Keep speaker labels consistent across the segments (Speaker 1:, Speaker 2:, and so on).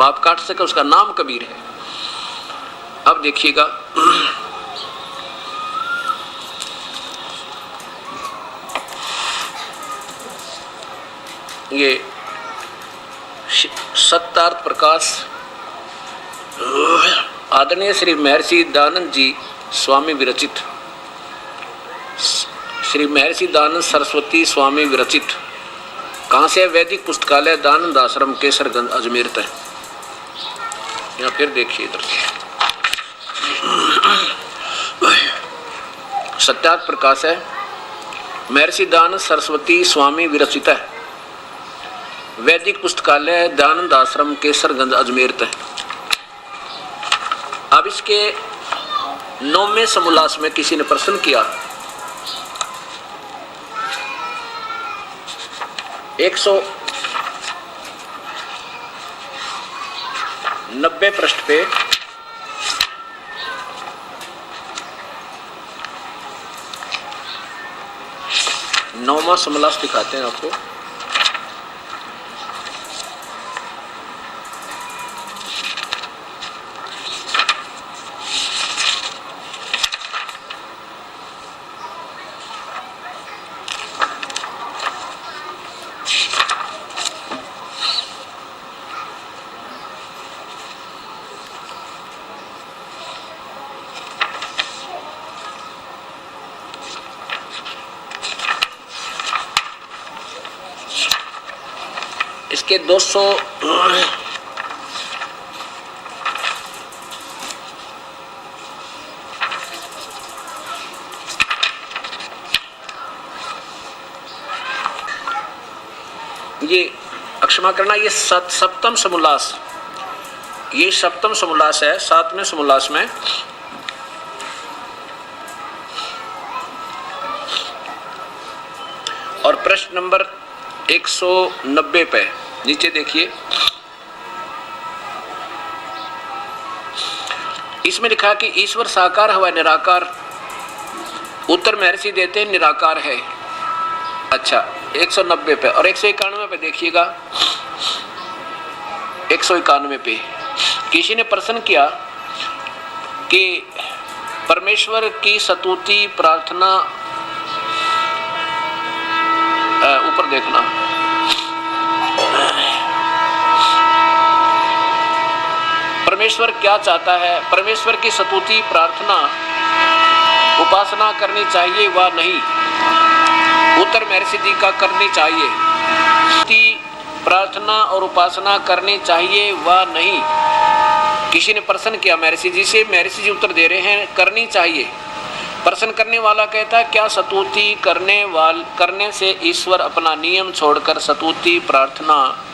Speaker 1: पाप काट सके, उसका नाम कबीर है। अब देखिएगा, ये सत्यार्थ प्रकाश आदरणीय श्री महर्षि दयानंद जी स्वामी विरचित, श्री महर्षि दयानंद सरस्वती स्वामी विरचित। कहाँ से? वैदिक पुस्तकालय, दयानंद आश्रम, केसरगंज, अजमेर तक। यहाँ फिर देखिए इधर से सत्यार्थ प्रकाश है, महर्षि दयानंद सरस्वती स्वामी विरचित है, वैदिक पुस्तकालय, दयानंद आश्रम, केसरगंज, अजमेर तक। अब इसके 9वें समोल्लास में किसी ने प्रश्न किया, 190 पृष्ठ पे नौवां समोल्लास दिखाते हैं आपको। इसके 200 ये क्षमा करना, ये सप्तम समोल्लास, ये सप्तम समोल्लास है। 7वें समोल्लास में और प्रश्न नंबर 190 पे नीचे देखिए, इसमें लिखा कि ईश्वर साकार हवा निराकार। उत्तर महर्षि देते हैं निराकार है। अच्छा, 190 पे और 191 पे देखिएगा। 191 पे किसी ने प्रश्न किया कि परमेश्वर की स्तुति प्रार्थना, ऊपर देखना, परमेश्वर क्या चाहता है? परमेश्वर की स्तुति प्रार्थना उपासना करनी चाहिए व नहीं? उत्तर महर्षि जी का करनी चाहिए। स्तुति प्रार्थना और उपासना करनी चाहिए व नहीं? किसी ने प्रश्न किया महर्षि जी से, महर्षि जी उत्तर दे रहे हैं करनी चाहिए। प्रश्न करने वाला कहता है क्या स्तुति करने से ईश्वर अपना नियम छोड़कर स्तुति प्रार्थना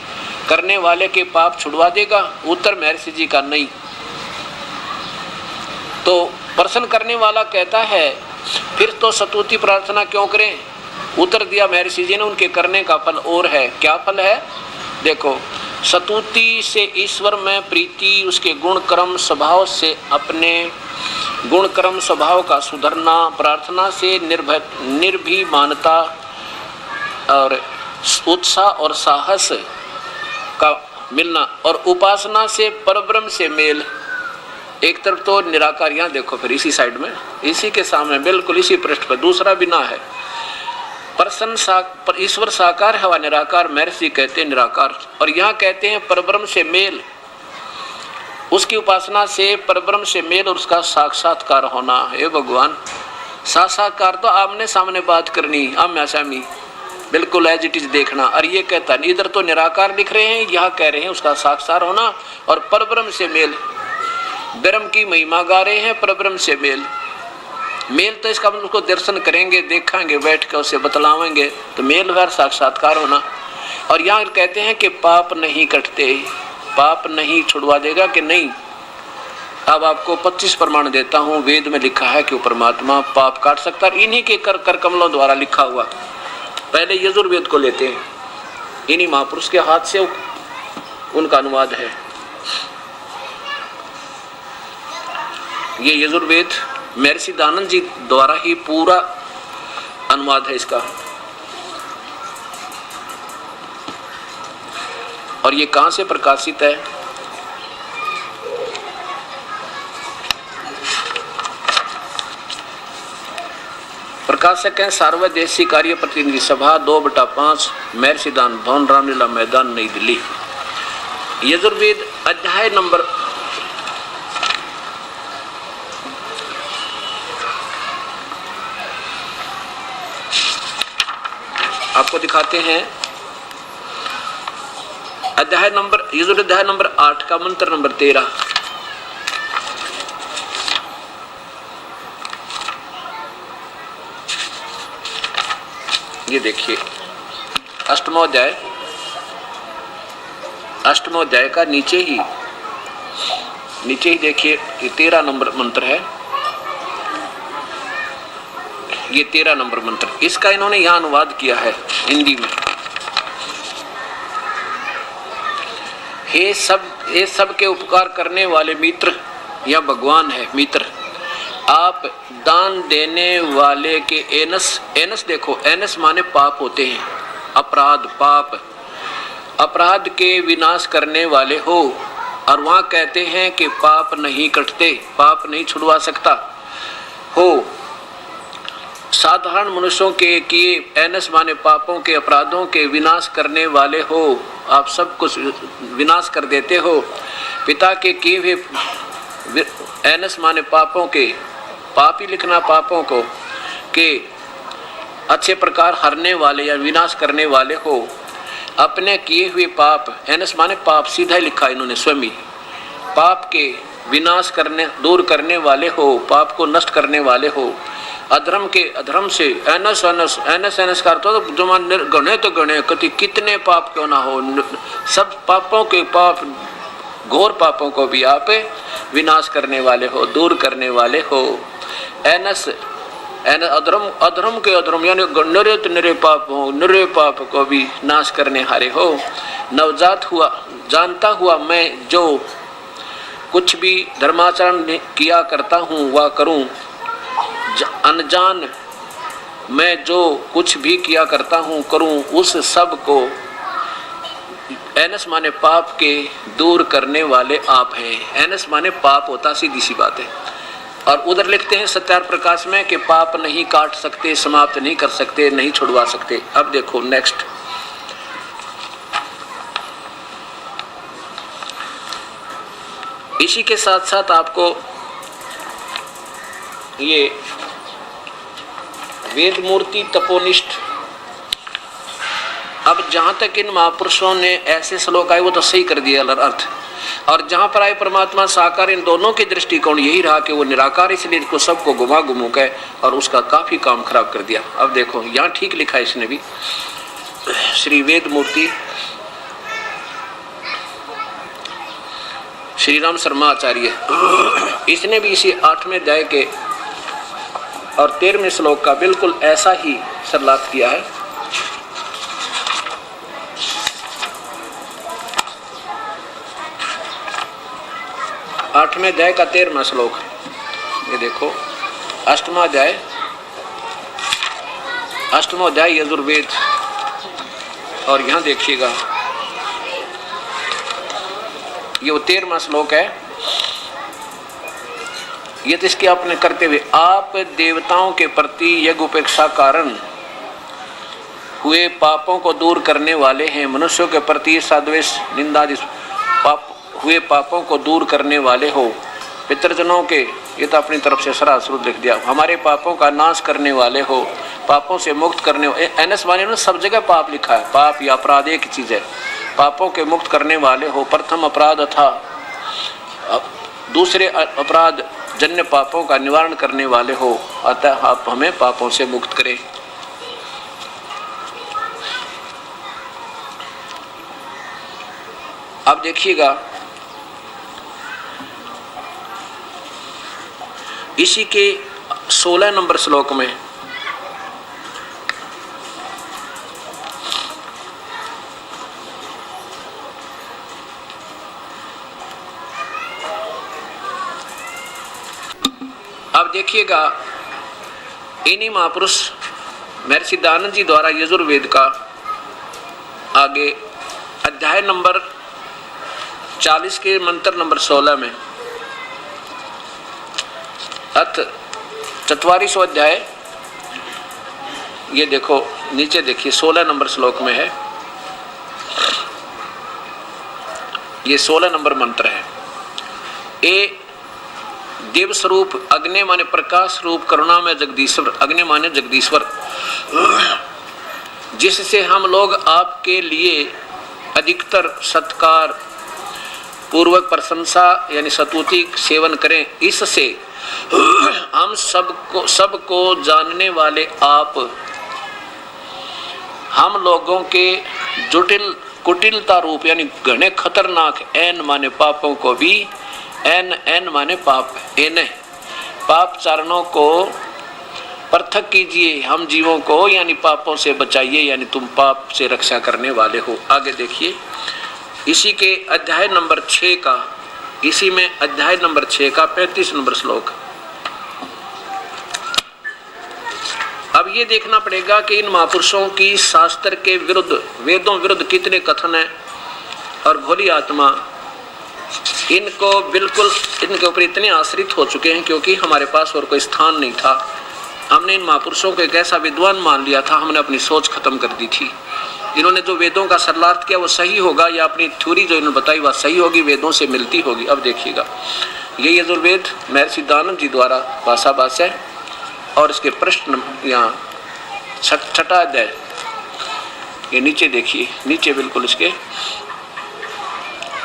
Speaker 1: करने वाले के पाप छुड़वा देगा? उत्तर महर्षि जी का नहीं। तो प्रश्न करने वाला कहता है फिर तो स्तुति प्रार्थना क्यों करें? उत्तर दिया महर्षि जी ने, उनके करने का फल और है। क्या फल है? देखो, स्तुति से ईश्वर में प्रीति, उसके गुण कर्म स्वभाव से अपने गुण कर्म स्वभाव का सुधरना, प्रार्थना से निर्भीमानता और उत्साह और साहस का मिलना, और उपासना से परब्रह्म से मेल। एक तरफ तो निराकार, यहाँ देखो फिर इसी साइड में, इसी के सामने बिल्कुल इसी पृष्ठ पर दूसरा बिना है। पर ईश्वर साकार है व निराकार, महर्षि कहते हैं निराकार, और यहाँ कहते हैं परब्रह्म से मेल, उसकी उपासना से परब्रह्म से मेल और उसका साक्षात्कार होना। हे भगवान, साक्षात्कार तो आमने सामने बात करनी, आम्या सामी, बिल्कुल एज इट इज देखना। और ये कहता है, इधर तो निराकार लिख रहे हैं, यहाँ कह रहे हैं उसका साक्षात होना और परब्रह्म से मेल। ब्रह्म की महिमा गा रहे हैं, परब्रह्म से मेल। मेल तो इसका मतलब उसको दर्शन करेंगे, देखेंगे, बैठ कर उसे बतलावेंगे, तो मेल और साक्षात्कार होना। और यहाँ कहते हैं कि पाप नहीं कटते, पाप नहीं छुड़वा देगा कि नहीं। अब आपको 25 प्रमाण देता हूँ। वेद में लिखा है कि परमात्मा पाप काट सकता है, इन्हीं के कर कमलों द्वारा लिखा हुआ। पहले यजुर्वेद को लेते हैं, इन्हीं महापुरुष के हाथ से उनका अनुवाद है। ये यजुर्वेद महर्षि दयानंद जी द्वारा ही पूरा अनुवाद है इसका। और ये कहाँ से प्रकाशित है? प्रकाशक हैं सार्वदेशी कार्य प्रतिनिधि सभा 2/5 महर्षि दान भवन रामलीला मैदान नई दिल्ली। यजुर्वेद अध्याय नंबर आपको दिखाते हैं। अध्याय नंबर यजुर्वेद अध्याय नंबर 8 का मंत्र नंबर 13। ये देखिए अष्टमोध्याय का नीचे ही देखिए ये 13 नंबर मंत्र है। ये 13 नंबर मंत्र, इसका इन्होंने यहां अनुवाद किया है हिंदी में। हे सब के उपकार करने वाले मित्र या भगवान है मित्र, आप दान देने वाले के एनस देखो, एनस माने पाप होते हैं, अपराध पाप, अपराध के विनाश करने वाले हो। और वहां कहते हैं कि पाप नहीं कटते, पाप नहीं छुड़वा सकता हो। साधारण मनुष्यों के किए एनस माने पापों के अपराधों के विनाश करने वाले हो, आप सब कुछ विनाश कर देते हो। पिता के किए हुए एनस माने पापों के, पाप ही लिखना पापों को, के अच्छे प्रकार हरने वाले या विनाश करने वाले हो। अपने किए हुए पाप, एनस माने पाप सीधा ही लिखा इन्होंने स्वयं, पाप के विनाश करने दूर करने वाले हो, पाप को नष्ट करने वाले हो। अधर्म के अधर्म से एनस एनस एनस एनस करता तो जो गणे तो गणे कति कितने पाप क्यों ना हो, सब पापों के पाप घोर पापों को भी आप विनाश करने वाले हो, दूर करने वाले हो। एनस अधर्म के अधर्म यानी निरे तो निरे पाप हो, निरे पाप को भी नाश करने हारे हो। नवजात हुआ जानता हुआ मैं जो कुछ भी धर्माचरण किया करता हूँ वह करूँ, अनजान मैं जो कुछ भी किया करता हूँ करूँ, उस सब को एनस माने पाप के दूर करने वाले आप हैं। एनस माने पाप होता, सीधी सी बात है। और उधर लिखते हैं सत्यार प्रकाश में कि पाप नहीं काट सकते, समाप्त नहीं कर सकते, नहीं छुड़वा सकते। अब देखो नेक्स्ट, इसी के साथ साथ आपको ये वेद मूर्ति तपोनिष्ठ, अब जहां तक इन महापुरुषों ने ऐसे श्लोक आए वो तो सही कर दिया अर्थ, और जहां पर आए परमात्मा साकार, इन दोनों के दृष्टिकोण यही रहा कि वो निराकार, इसलिए इनको सबको घुमा घुमू के और उसका काफी काम खराब कर दिया। अब देखो यहाँ ठीक लिखा है इसने भी, श्री वेद मूर्ति श्री राम शर्मा आचार्य, इसने भी इसी 8वें अध्याय के और 13वें श्लोक का बिल्कुल ऐसा ही सरलाप किया है। आठवें अध्याय का 13वां श्लोक, ये देखो अष्टमा अध्याय यजुर्वेद, और यहां देखिएगा ये वो 13वां श्लोक है। ये तो इसके आपने करते हुए, आप देवताओं के प्रति यज्ञ उपेक्षा कारण हुए पापों को दूर करने वाले हैं, मनुष्यों के प्रति साद्वेष निंदा पाप हुए पापों को दूर करने वाले हो। पितृजनों के, ये तो अपनी तरफ से सरासर लिख दिया, हमारे पापों का नाश करने वाले हो, पापों से मुक्त करने। एनएस वाले ने सब जगह पाप लिखा है, पाप या अपराध एक चीज है। पापों के मुक्त करने वाले हो, प्रथम अपराध था दूसरे अपराध जन्य पापों का निवारण करने वाले हो, अतः आप हमें पापों से मुक्त करें। अब देखिएगा इसी के 16 नंबर श्लोक में अब देखिएगा, इन्हीं महापुरुष महर्षि दयानंद जी द्वारा यजुर्वेद का आगे अध्याय नंबर 40 के मंत्र नंबर 16 में अथ 44वां अध्याय ये देखो नीचे देखिए 16 नंबर श्लोक में है, ये 16 नंबर मंत्र है। ए देव स्वरूप, अग्नि माने प्रकाश रूप, करुणा में जगदीश्वर, अग्नि माने जगदीश्वर, जिससे हम लोग आपके लिए अधिकतर सत्कार पूर्वक प्रशंसा यानी स्तुति सेवन करें। इससे हम सबको जानने वाले आप हम लोगों के कुटिलता रूप यानी घने खतरनाक एन माने पापों को भी, एन माने पाप, एन पाप चारणों को पृथक कीजिए, हम जीवों को यानी पापों से बचाइए, यानी तुम पाप से रक्षा करने वाले हो। आगे देखिए इसी के अध्याय नंबर 6 का, इसी में अध्याय नंबर 6 का 35 नंबर श्लोक। अब ये देखना पड़ेगा कि इन महापुरुषों की शास्त्र के विरुद्ध, वेदों विरुद्ध कितने कथन है, और भोली आत्मा इनको बिल्कुल इनके ऊपर इतने आश्रित हो चुके हैं क्योंकि हमारे पास और कोई स्थान नहीं था। हमने इन महापुरुषों को एक ऐसा विद्वान मान लिया था, हमने अपनी सोच खत्म कर दी थी। इन्होंने जो वेदों का सरलार्थ किया वो सही होगा, या अपनी थ्योरी जो इन्होंने बताई वह सही होगी, वेदों से मिलती होगी। अब देखिएगा ये यजुर्वेद महर्षि दानव जी द्वारा भाषा भाष्य, और इसके प्रश्न यहाँ छठा अध्याय, ये नीचे देखिए, नीचे बिल्कुल इसके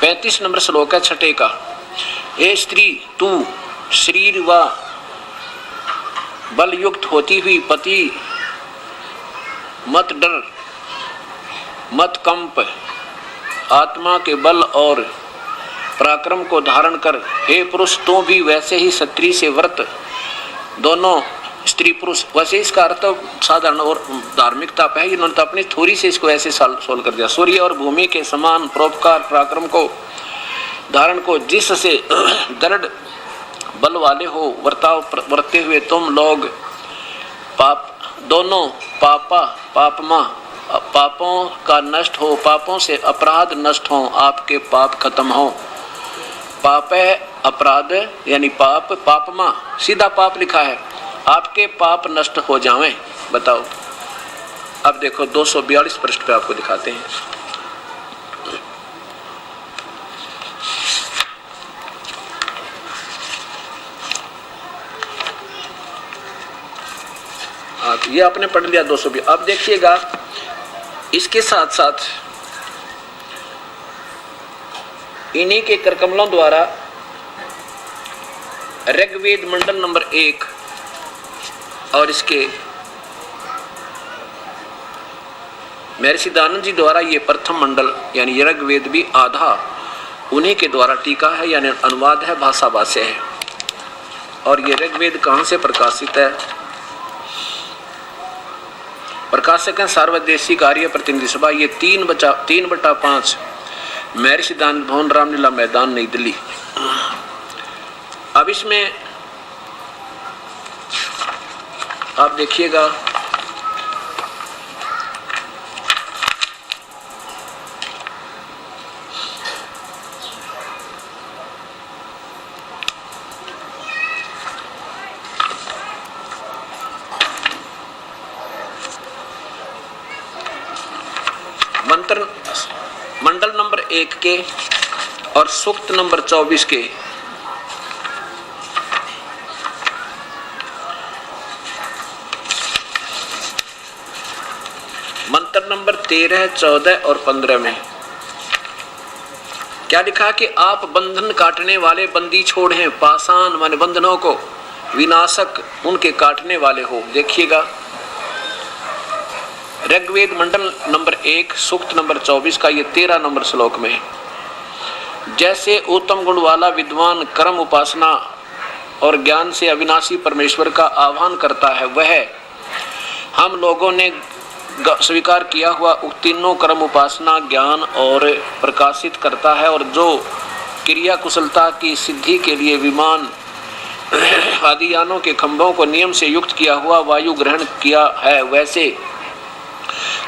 Speaker 1: 35 नंबर श्लोक है छठे का। ए स्त्री, तू शरीर व बल युक्त होती हुई पति मत डर, मत कंप, आत्मा के बल और पराक्रम को धारण कर। हे पुरुष, तू भी वैसे ही स्त्री से व्रत, दोनों स्त्री पुरुष, वैसे इसका अर्थ साधारण और धार्मिकता पे है। इन्होंने तो अपनी थोड़ी से इसको ऐसे सोल्व कर दिया। सूर्य और भूमि के समान परोपकार पराक्रम को धारण को, जिससे दृढ़ बल वाले हो, वर्ते हुए तुम लोग पाप दोनों पापमा पापों का नष्ट हो, पापों से अपराध नष्ट हो, आपके पाप खत्म हो। पाप है अपराध यानी पाप, पापमा सीधा पाप लिखा है, आपके पाप नष्ट हो जावें। बताओ अब देखो 242 पृष्ठ पे आपको दिखाते हैं। ये आपने पढ़ लिया 220। अब देखिएगा इसके साथ साथ इन्हीं के करकमलों द्वारा ऋग्वेद मंडल नंबर 1 और इसके महर्षि दानव जी द्वारा ये प्रथम मंडल यानी ऋग्वेद भी आधा उन्हीं के द्वारा टीका है, यानी अनुवाद है, भाषा भाष्य है। और ये ऋग्वेद कहाँ से प्रकाशित है? प्रकाशक हैं सार्वदेशिक आर्य प्रतिनिधि सभा, ये 3/5 महर्षि दानव भवन, रामलीला मैदान, नई दिल्ली। अब इसमें आप देखिएगा मंडल नंबर 1 के और सूक्त नंबर 24 के मंत्र नंबर 13, 14 और 15 में क्या लिखा कि आप बंधन काटने वाले बंदी छोड़ हैं, पाषाण माने बंधनों को, विनाशक उनके काटने वाले हो। देखिएगा ऋग्वेद मंडल नंबर 1 सूक्त नंबर 24 का ये 13 नंबर श्लोक में, जैसे उत्तम गुण वाला विद्वान कर्म उपासना और ज्ञान से अविनाशी परमेश्वर का आह्वान करता है, वह हम लोगों ने स्वीकार किया हुआ तीनों कर्म उपासना ज्ञान और प्रकाशित करता है, और जो क्रिया कुशलता की सिद्धि के लिए विमान आदि यानों के खंभों को नियम से युक्त किया हुआ वायु ग्रहण किया है, वैसे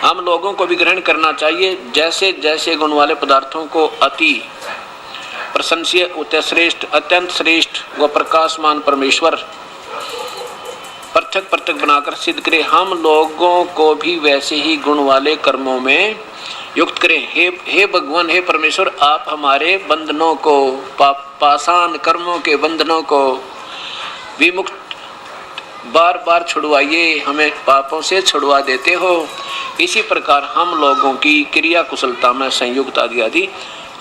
Speaker 1: हम लोगों को भी ग्रहण करना चाहिए। जैसे जैसे गुण वाले पदार्थों को अति प्रशंसीय, श्रेष्ठ, अत्यंत श्रेष्ठ व प्रकाशमान परमेश्वर पृथक पृथक बनाकर सिद्ध करे, हम लोगों को भी वैसे ही गुण वाले कर्मों में युक्त करें। हे भगवान, हे परमेश्वर, आप हमारे बंधनों को, पाषाण कर्मों के बंधनों को विमुक्त बार बार छुड़वाइए, हमें पापों से छुड़वा देते हो। इसी प्रकार हम लोगों की क्रिया कुशलता में संयुक्त आदि आदि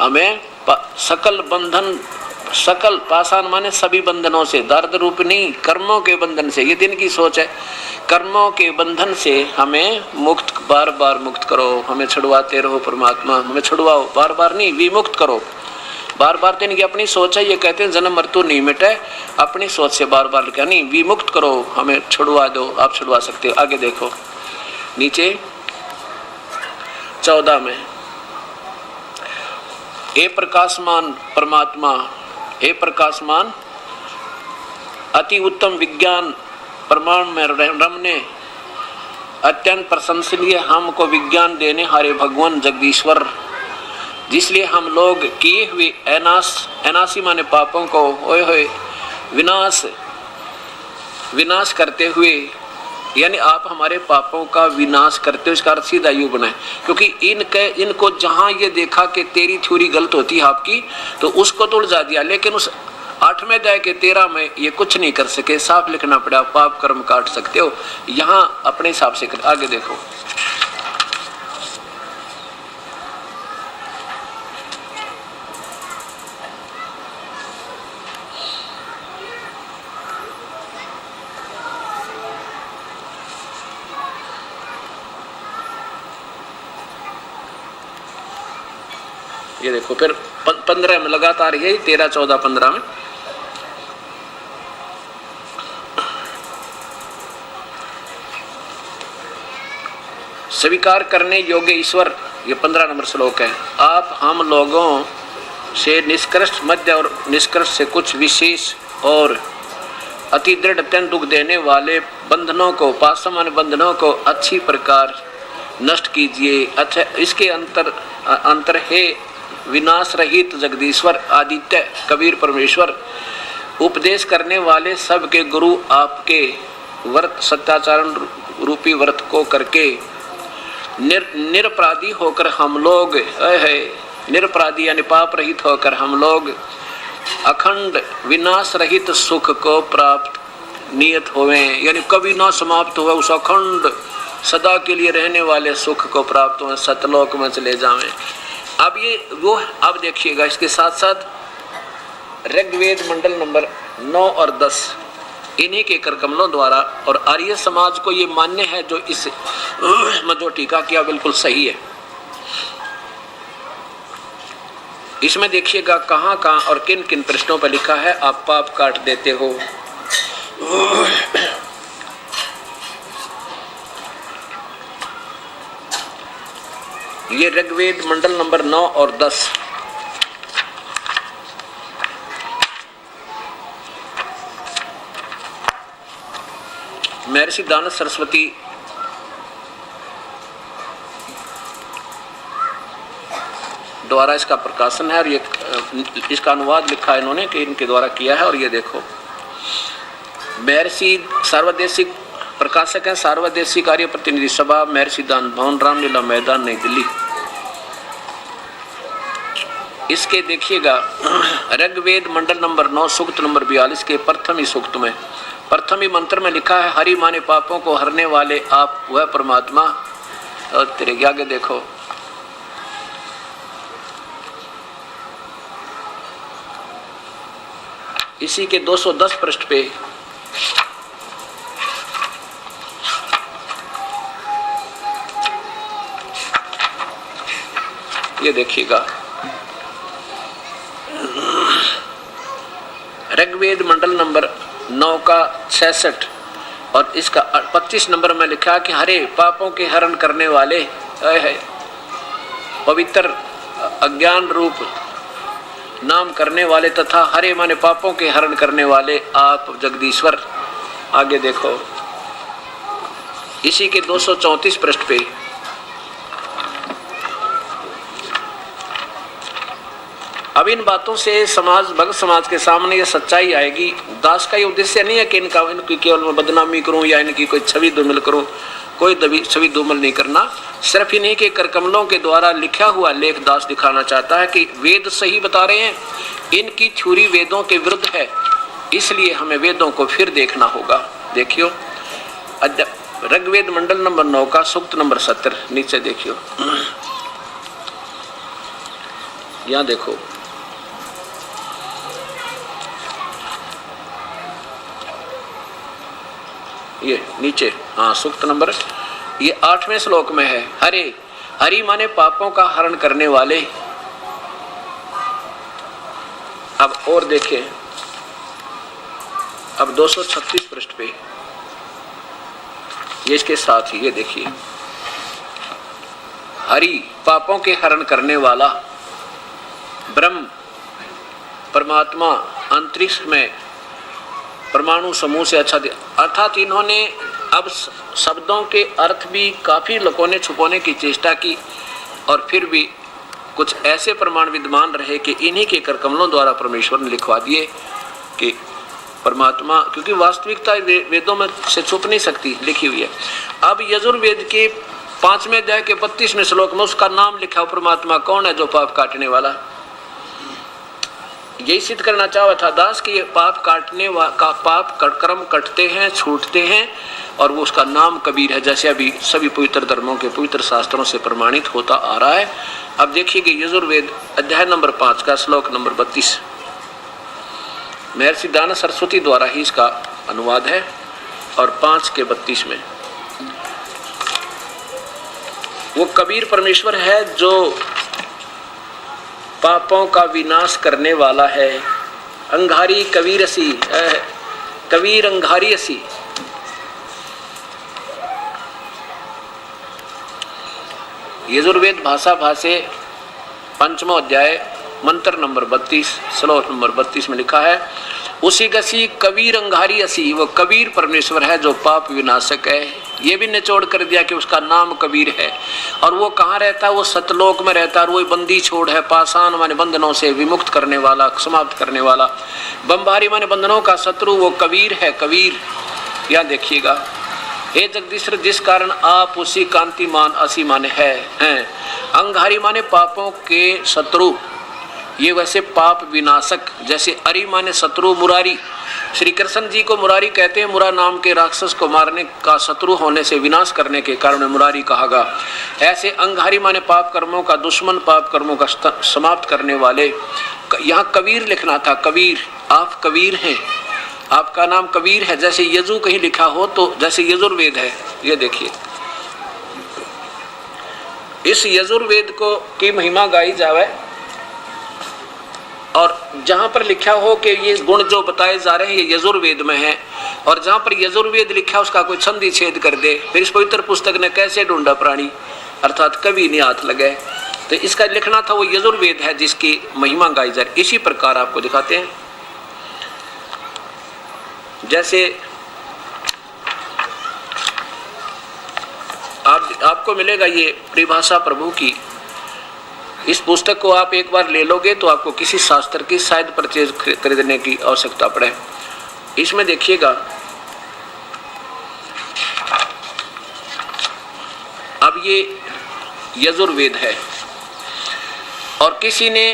Speaker 1: हमें सकल बंधन, सकल पाषाण माने सभी बंधनों से, दर्द रूप नहीं, कर्मों के बंधन से, ये दिन की सोच है, कर्मों के बंधन से हमें मुक्त, बार बार मुक्त करो, हमें छुड़वाते रहो परमात्मा, हमें छुड़वाओ, बार बार नहीं, विमुक्त करो। बार बार तो इनकी अपनी सोच है, ये कहते हैं जन्म मृत्यु नहीं मिटे, अपनी सोच से बार बार क्या नहीं, विमुक्त करो, हमें छुड़वा दो, आप छुड़वा सकते हो। आगे देखो नीचे 14 में, हे प्रकाशमान परमात्मा, हे प्रकाशमान अति उत्तम विज्ञान प्रमाण में रमने अत्यंत प्रशंसनीय हमको विज्ञान देने हारे भगवान जगदीश्वर, जिसलिए हम लोग किए हुए ऐनासी माने पापों को ओए होए विनाश करते हुए, यानी आप हमारे पापों का विनाश करते हो, इसका अर्थ सीधा यूं बनाए, क्योंकि इनको जहां ये देखा कि तेरी थ्योरी गलत होती है आपकी, तो उसको तो उलझा दिया, लेकिन उस 8वें अध्याय के 13 में ये कुछ नहीं कर सके, साफ लिखना पड़ा, पाप कर्म काट सकते हो, यहाँ अपने हिसाब से कर। आगे देखो ये देखो, फिर 15 में लगातार यही 13, 14, 15 में स्वीकार करने योग्य ईश्वर, ये 15 नंबर श्लोक है। आप हम लोगों से निष्कृष्ट, मध्य और निष्कृष्ट से कुछ विशेष और अति दृढ़ अत्यंत दुख देने वाले बंधनों को, पासमान बंधनों को अच्छी प्रकार नष्ट कीजिए। अच्छा, इसके अंतर है विनाश रहित जगदीश्वर आदित्य कबीर परमेश्वर, उपदेश करने वाले सबके गुरु, आपके व्रत सत्याचरण रूपी व्रत को करके निरपराधी होकर हम लोग, निरपराधी यानी पाप रहित होकर हम लोग अखंड विनाश रहित सुख को प्राप्त नियत होवे, यानी कभी ना समाप्त हुआ उस अखंड सदा के लिए रहने वाले सुख को प्राप्त हुए, सतलोक में चले जावें। अब ये वो, अब देखिएगा इसके साथ साथ ऋग्वेद मंडल नंबर 9 और 10, इन्हीं के कर कमलों द्वारा, और आर्य समाज को ये मान्य है, जो इस जो टीका किया बिल्कुल सही है। इसमें देखिएगा कहाँ कहाँ और किन किन प्रश्नों पर लिखा है आप पाप काट देते हो। ये ऋग्वेद मंडल नंबर 9 और 10, महर्षि दानव सरस्वती द्वारा इसका प्रकाशन है, और ये इसका अनुवाद लिखा है इन्होंने कि इनके द्वारा किया है। और ये देखो, महर्षि सार्वदेशिक प्रकाशक है, सार्वदेशिक कार्य प्रतिनिधि सभा, महर्षि दान भवन, रामलीला मैदान, नई दिल्ली। इसके देखिएगा ऋग्वेद मंडल नंबर 9 सूक्त नंबर 42 के प्रथम ही सूक्त में, प्रथम ही मंत्र में लिखा है, हरि माने पापों को हरने वाले आप वह परमात्मा। और तेरे आगे देखो, इसी के 210 पृष्ठ पे ये देखिएगा, ऋग्वेद मंडल नंबर 9 का 66 और इसका 25 नंबर में लिखा कि हरे पापों के हरण करने वाले है, पवित्र अज्ञान रूप नाम करने वाले तथा हरे माने पापों के हरण करने वाले आप जगदीश्वर। आगे देखो, इसी के 234 पृष्ठ पे अब इन बातों से समाज, भक्त समाज के सामने ये सच्चाई आएगी। दास का ये उद्देश्य नहीं है कि इनकी केवल मैं बदनामी करूं या इनकी कोई छवि धूमिल करूं, कोई छवि धूमिल नहीं करना। सिर्फ इन्हीं के करकमलों के द्वारा लिखा हुआ लेख दास दिखाना चाहता है कि वेद सही बता रहे हैं, इनकी थ्योरी वेदों के विरुद्ध है, इसलिए हमें वेदों को फिर देखना होगा। देखियो ऋग्वेद मंडल नंबर 9 का सूक्त नंबर 70 नीचे देखियो, यहां देखो, ये नीचे, हाँ सूक्त नंबर, ये 8वें श्लोक में है। हरे हरि माने पापों का हरण करने वाले। अब और देखें, अब 236 पृष्ठ पे ये इसके साथ ही ये देखिए, हरि पापों के हरण करने वाला, ब्रह्म परमात्मा अंतरिक्ष में परमाणु समूह से अच्छा दिया। अर्थात इन्होंने अब शब्दों के अर्थ भी काफी लुकोने छुपाने की चेष्टा की और फिर भी कुछ ऐसे प्रमाण विद्यमान रहे कि इन्हीं के करकमलों द्वारा परमेश्वर ने लिखवा दिए कि परमात्मा, क्योंकि वास्तविकता वेदों में से छुप नहीं सकती, लिखी हुई है। अब यजुर्वेद के 5वें अध्याय के 32वें श्लोक में उसका नाम लिखा हो, परमात्मा कौन है जो पाप काटने वाला। यही सिद्ध करना चाहा था दास कि ये पाप काटने का पाप कर्म कटते हैं, छूटते हैं, और वो उसका नाम कबीर है, जैसे अभी सभी पवित्र धर्मों के पवित्र शास्त्रों से प्रमाणित होता आ रहा है। अब देखिए कि यजुर्वेद अध्याय नंबर 5 का श्लोक नंबर 32 महर्षि दाना सरस्वती द्वारा ही इसका अनुवाद है, और 5 के 32 में वो कबीर परमेश्वर है जो पापों का विनाश करने वाला है। अंगारी कबीर असी, कबीर अंगारी असी। यजुर्वेद भाषा भाषे 5वां अध्याय मंत्र नंबर 32 श्लोक नंबर 32 में लिखा है, उसी गसी कबीर अंगारी असी। वो कबीर परमेश्वर है जो पाप विनाशक है। ये भी निचोड़ कर दिया कि उसका नाम कबीर है, और वो कहाँ रहता है, वो सतलोक में रहता है, और वो बंदी छोड़ है, पाषाण माने बंधनों से विमुक्त करने वाला, समाप्त करने वाला, बंबारी माने बंधनों का शत्रु, वो कबीर है। कबीर यहाँ देखिएगा, हे जगदीश्वर जिस कारण आप उसी कांतिमान असी माने हैं। अंगारी माने पापों के शत्रु, ये वैसे पाप विनाशक, जैसे अरि माने शत्रु, मुरारी, श्री कृष्ण जी को मुरारी कहते हैं, मुरा नाम के राक्षस को मारने का शत्रु होने से विनाश करने के कारण मुरारी कहा गया। ऐसे अंगारी माने पाप कर्मों का दुश्मन, पाप कर्मों का समाप्त करने वाले। यहाँ कबीर लिखना था, कबीर, आप कबीर हैं, आपका नाम कबीर है। जैसे यजु कहीं लिखा हो तो जैसे यजुर्वेद है, ये देखिए इस यजुर्वेद को की महिमा गाई जावे, और जहां पर लिखा हो कि ये गुण जो बताए जा रहे हैं ये यजुर्वेद में है, और जहां पर यजुर्वेद लिखा उसका कोई संधि छेद कर दे, फिर इस पवित्र पुस्तक ने कैसे ढूंढा प्राणी, अर्थात कभी नहीं हाथ लगे। तो इसका लिखना था वो यजुर्वेद है जिसकी महिमा गाई जा रही। इसी प्रकार आपको दिखाते हैं, जैसे आपको मिलेगा ये परिभाषा प्रभु की। इस पुस्तक को आप एक बार ले लोगे तो आपको किसी शास्त्र की शायद परचेज खरीदने की आवश्यकता पड़े। इसमें देखिएगा, अब ये यजुर्वेद है और किसी ने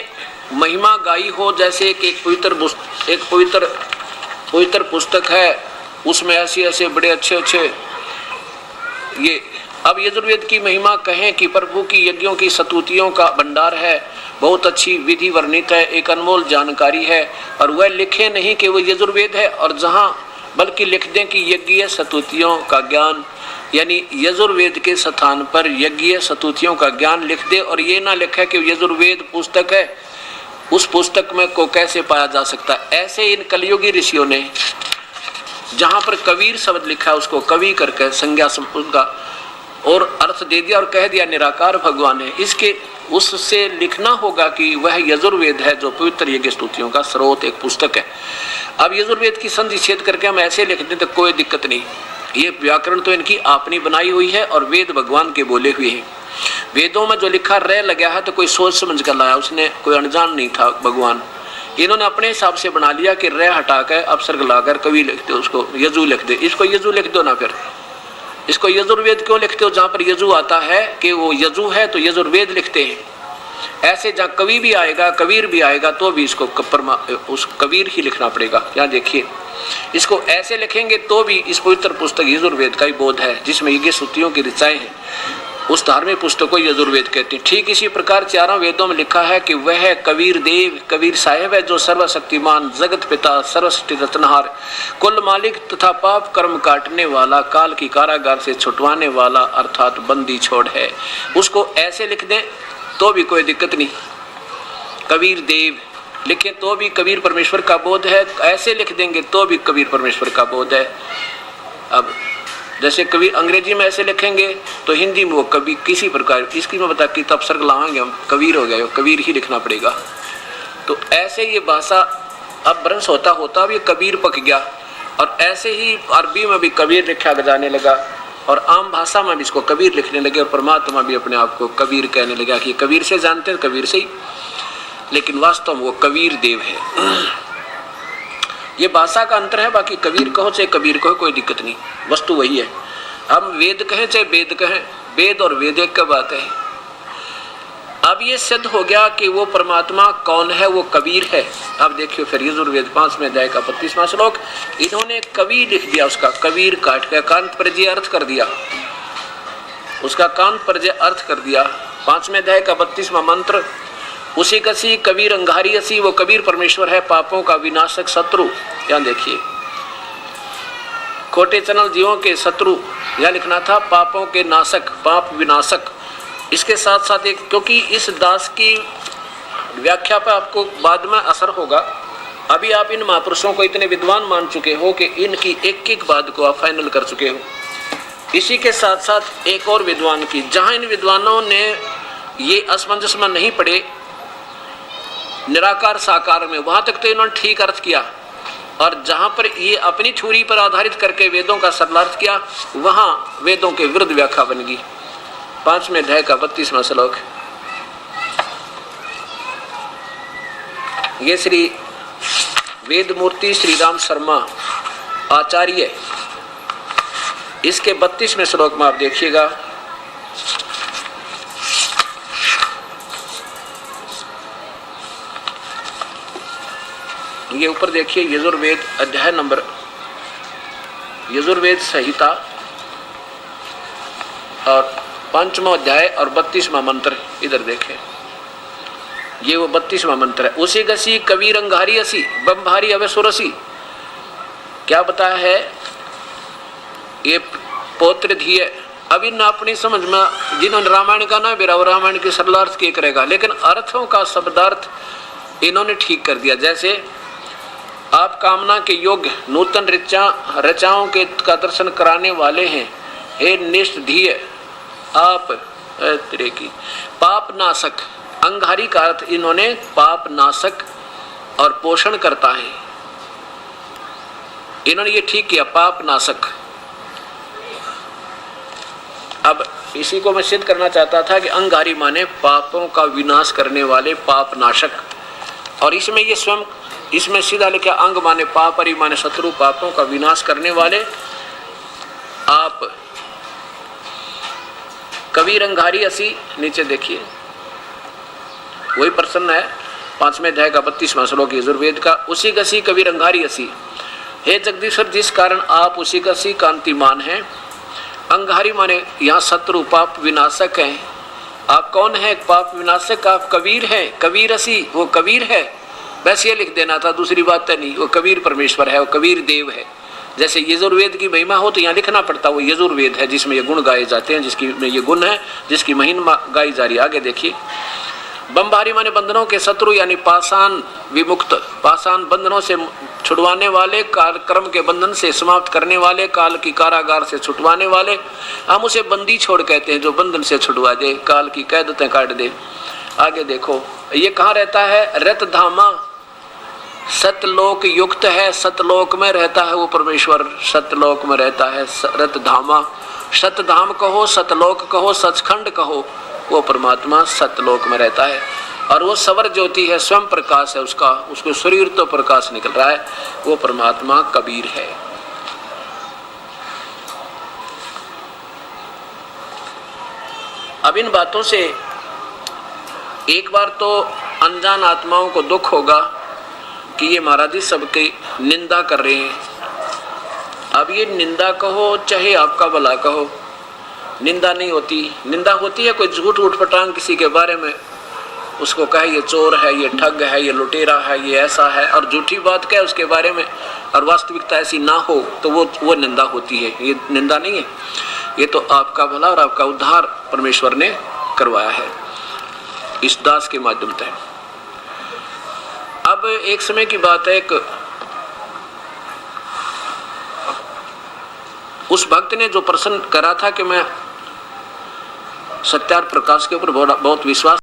Speaker 1: महिमा गाई हो, जैसे कि एक पवित्र पुस्तक है, उसमें ऐसे बड़े अच्छे ये। अब यजुर्वेद की महिमा कहें कि प्रभु की यज्ञों की स्तुतियों का भंडार है, बहुत अच्छी विधि वर्णित है, एक अनमोल जानकारी है, और वह लिखे नहीं कि वो यजुर्वेद है, और जहां बल्कि लिख दें कि यज्ञ स्तुतियों का ज्ञान, यानी यजुर्वेद के स्थान पर यज्ञ स्तुतियों का ज्ञान लिख दे, और ये ना लिखे कि यजुर्वेद पुस्तक है, उस पुस्तक में को कैसे पाया जा सकता है। ऐसे इन कलयुगी ऋषियों ने जहां पर कबीर शब्द लिखा उसको कवि करके संज्ञा का और अर्थ दे दिया और कह दिया निराकार भगवान है। इसके उससे लिखना होगा कि वह यजुर्वेद है जो पवित्र यज्ञ स्तुतियों का स्रोत एक पुस्तक है। अब यजुर्वेद की संधि छेद करके हम ऐसे लिख दें तो कोई दिक्कत नहीं, ये व्याकरण तो इनकी अपनी बनाई हुई है और वेद भगवान के बोले हुए हैं। वेदों में जो लिखा रह लगा है तो कोई सोच समझ कर लाया, उसने कोई अनजान नहीं था भगवान। इन्होंने अपने हिसाब से बना लिया कि रह हटा कर अपसर्ग लाकर कवि लिख दो, उसको यजु लिख दे। इसको यजु लिख दो ना, फिर इसको यजुर्वेद क्यों लिखते हो? जहाँ पर यजु आता है कि वो यजु है तो यजुर्वेद लिखते हैं। ऐसे जहाँ कवि भी आएगा, कबीर भी आएगा तो भी इसको उस कबीर ही लिखना पड़ेगा। यहाँ देखिए, इसको ऐसे लिखेंगे तो भी इस पवित्र पुस्तक यजुर्वेद का ही बोध है, जिसमें यज्ञ श्रुतियों की ऋचाएं हैं। उस धार्मिक पुस्तक को यजुर्वेद कहते हैं। ठीक इसी प्रकार चारों वेदों में लिखा है कि वह कबीर देव, कबीर साहेब है जो सर्वशक्तिमान, जगत पिता, सर्वसृष्टि रचनहार, कुल मालिक तथा पाप कर्म काटने वाला, काल की कारागार से छुटवाने वाला अर्थात बंदी छोड़ है। उसको ऐसे लिख दें तो भी कोई दिक्कत नहीं, कबीर देव लिखें तो भी कबीर परमेश्वर का बोध है, ऐसे लिख देंगे तो भी कबीर परमेश्वर का बोध है। अब जैसे कबीर अंग्रेजी में ऐसे लिखेंगे तो हिंदी में वो कभी किसी प्रकार, इसकी मैं बता कि तब सर्ग लाएंगे हम, कबीर हो गया, कबीर ही लिखना पड़ेगा। तो ऐसे ये भाषा अब भ्रंश होता होता भी कबीर पक गया, और ऐसे ही अरबी में भी कबीर लिखा जाने लगा, और आम भाषा में भी इसको कबीर लिखने लगे, और परमात्मा भी अपने आप को कबीर कहने लगा कि कबीर से जानते हैं, कबीर से ही, लेकिन वास्तव में वो कबीर देव है। ये भाषा का अंतर है, बाकी कबीर कहो चाहे कबीर कहो कोई दिक्कत नहीं, वस्तु वही है। हम वेद कहें चाहे वेद कहें, वेद और वेद एक का बात है। अब ये सिद्ध हो गया कि वो परमात्मा कौन है, वो कबीर है। अब देखियो फिर यजुर्वेद 5वें अध्याय का 32वां श्लोक, इन्होंने कवि लिख दिया, उसका कबीर काट के कांत परजय अर्थ कर दिया, उसका कांत परजय अर्थ कर दिया। 5वें अध्याय का 32वां मंत्र, उसी कसी कबीर अंगारी असी, वो कबीर परमेश्वर है पापों का विनाशक शत्रु। यहाँ देखिए, खोटे चैनल जीवों के शत्रु, यह लिखना था पापों के नाशक, पाप विनाशक। इसके साथ साथ एक, क्योंकि इस दास की व्याख्या पर आपको बाद में असर होगा, अभी आप इन महापुरुषों को इतने विद्वान मान चुके हो कि इनकी एक एक बात को आप फाइनल कर चुके हो। इसी के साथ साथ एक और विद्वान की, जहां इन विद्वानों ने ये असमंजस में नहीं पड़े निराकार साकार में, वहां तक तो इन्होंने ठीक अर्थ किया, और जहां पर ये अपनी थ्योरी पर आधारित करके वेदों का सरलार्थ किया, वहां वेदों के विरुद्ध व्याख्या बन गई। 5वें अध्याय का 32वां श्लोक, ये श्री वेदमूर्ति श्री राम शर्मा आचार्य, इसके 32वें श्लोक में आप देखिएगा, ये ऊपर देखिए, यजुर्वेद अध्याय नंबर, यजुर्वेद संहिता और 5वां अध्याय और 32वां मंत्र, इधर देखें, ये वो 32वां मंत्र है। उसी गसी कबीर अंगारी असी, बम्भारी अवे सुरसी। क्या बताया है? ये पौत्र धिये। अब इन अपनी समझ में जिन्होंने रामायण का ना बेरा, रामायण के सरलार्थ के करेगा, लेकिन अर्थों का शब्दार्थ इन्होंने ठीक कर दिया। जैसे आप कामना के योग्य नूतन रचाओं के का दर्शन कराने वाले हैं, हे निष्ठ धिय आप तेरे की पाप नाशक। अंगारी का अर्थ इन्होंने पाप नाशक और पोषण करता है, इन्होंने ये ठीक किया, पाप नाशक। अब इसी को मैं सिद्ध करना चाहता था कि अंगारी माने पापों का विनाश करने वाले, पाप नाशक। और इसमें ये स्वयं, इसमें सीधा लिखा अंग माने पाप, अरि माने शत्रु, पापों का विनाश करने वाले आप। कबीर अंगारी असी, नीचे देखिए वही प्रसन्न है, 5वें अध्याय का 32वां श्लोक यजुर्वेद का। उसी कसी कबीर अंगारी असी, हे जगदीश्वर जिस कारण आप उसी कसी कांतिमान हैं। अंगारी माने यहाँ शत्रु, पाप विनाशक हैं। आप कौन है? पाप विनाशक आप कबीर हैं। कबीर असी, वो कबीर है, बस ये लिख देना था, दूसरी बात तो नहीं। वो कबीर परमेश्वर है, वो कबीर देव है। जैसे यजुर्वेद की महिमा हो तो यहाँ लिखना पड़ता, वो यजुर्वेद है जिसमें ये गुण गाए जाते हैं, जिसकी में ये गुण है, जिसकी महिमा गाई जा रही है। आगे देखिए, बम्बारी माने बंधनों के शत्रु, यानी पाषाण विमुक्त, पाषाण बंधनों से छुड़वाने वाले, काल कर्म के बंधन से समाप्त करने वाले, काल की कारागार से छुटवाने वाले। हम उसे बंदी छोड़ कहते हैं, जो बंधन से छुड़वा दे, काल की कैदतें काट दे। आगे देखो, ये कहाँ रहता है? रत धामा, सतलोक युक्त है, सतलोक में रहता है वो परमेश्वर, सतलोक में रहता है। रत धामा, सतधाम कहो, सतलोक कहो, सचखंड कहो, वो परमात्मा सतलोक में रहता है। और वो सवर ज्योति है, स्वयं प्रकाश है उसका, उसको शरीर तो प्रकाश निकल रहा है, वो परमात्मा कबीर है। अब इन बातों से एक बार तो अनजान आत्माओं को दुख होगा कि ये महाराज जी सबकी निंदा कर रहे हैं। अब ये निंदा कहो चाहे आपका भला कहो, निंदा नहीं होती। निंदा होती है कोई झूठ उठपटांग किसी के बारे में, उसको कहे ये चोर है, ये ठग है, ये लुटेरा है, ये ऐसा है, और झूठी बात कहे उसके बारे में और वास्तविकता ऐसी ना हो, तो वो निंदा होती है। ये निंदा नहीं है, ये तो आपका भला और आपका उद्धार परमेश्वर ने करवाया है इस दास के माध्यम से। अब एक समय की बात है, एक उस भक्त ने जो प्रश्न करा था कि मैं सत्यार्थ प्रकाश के ऊपर बहुत विश्वास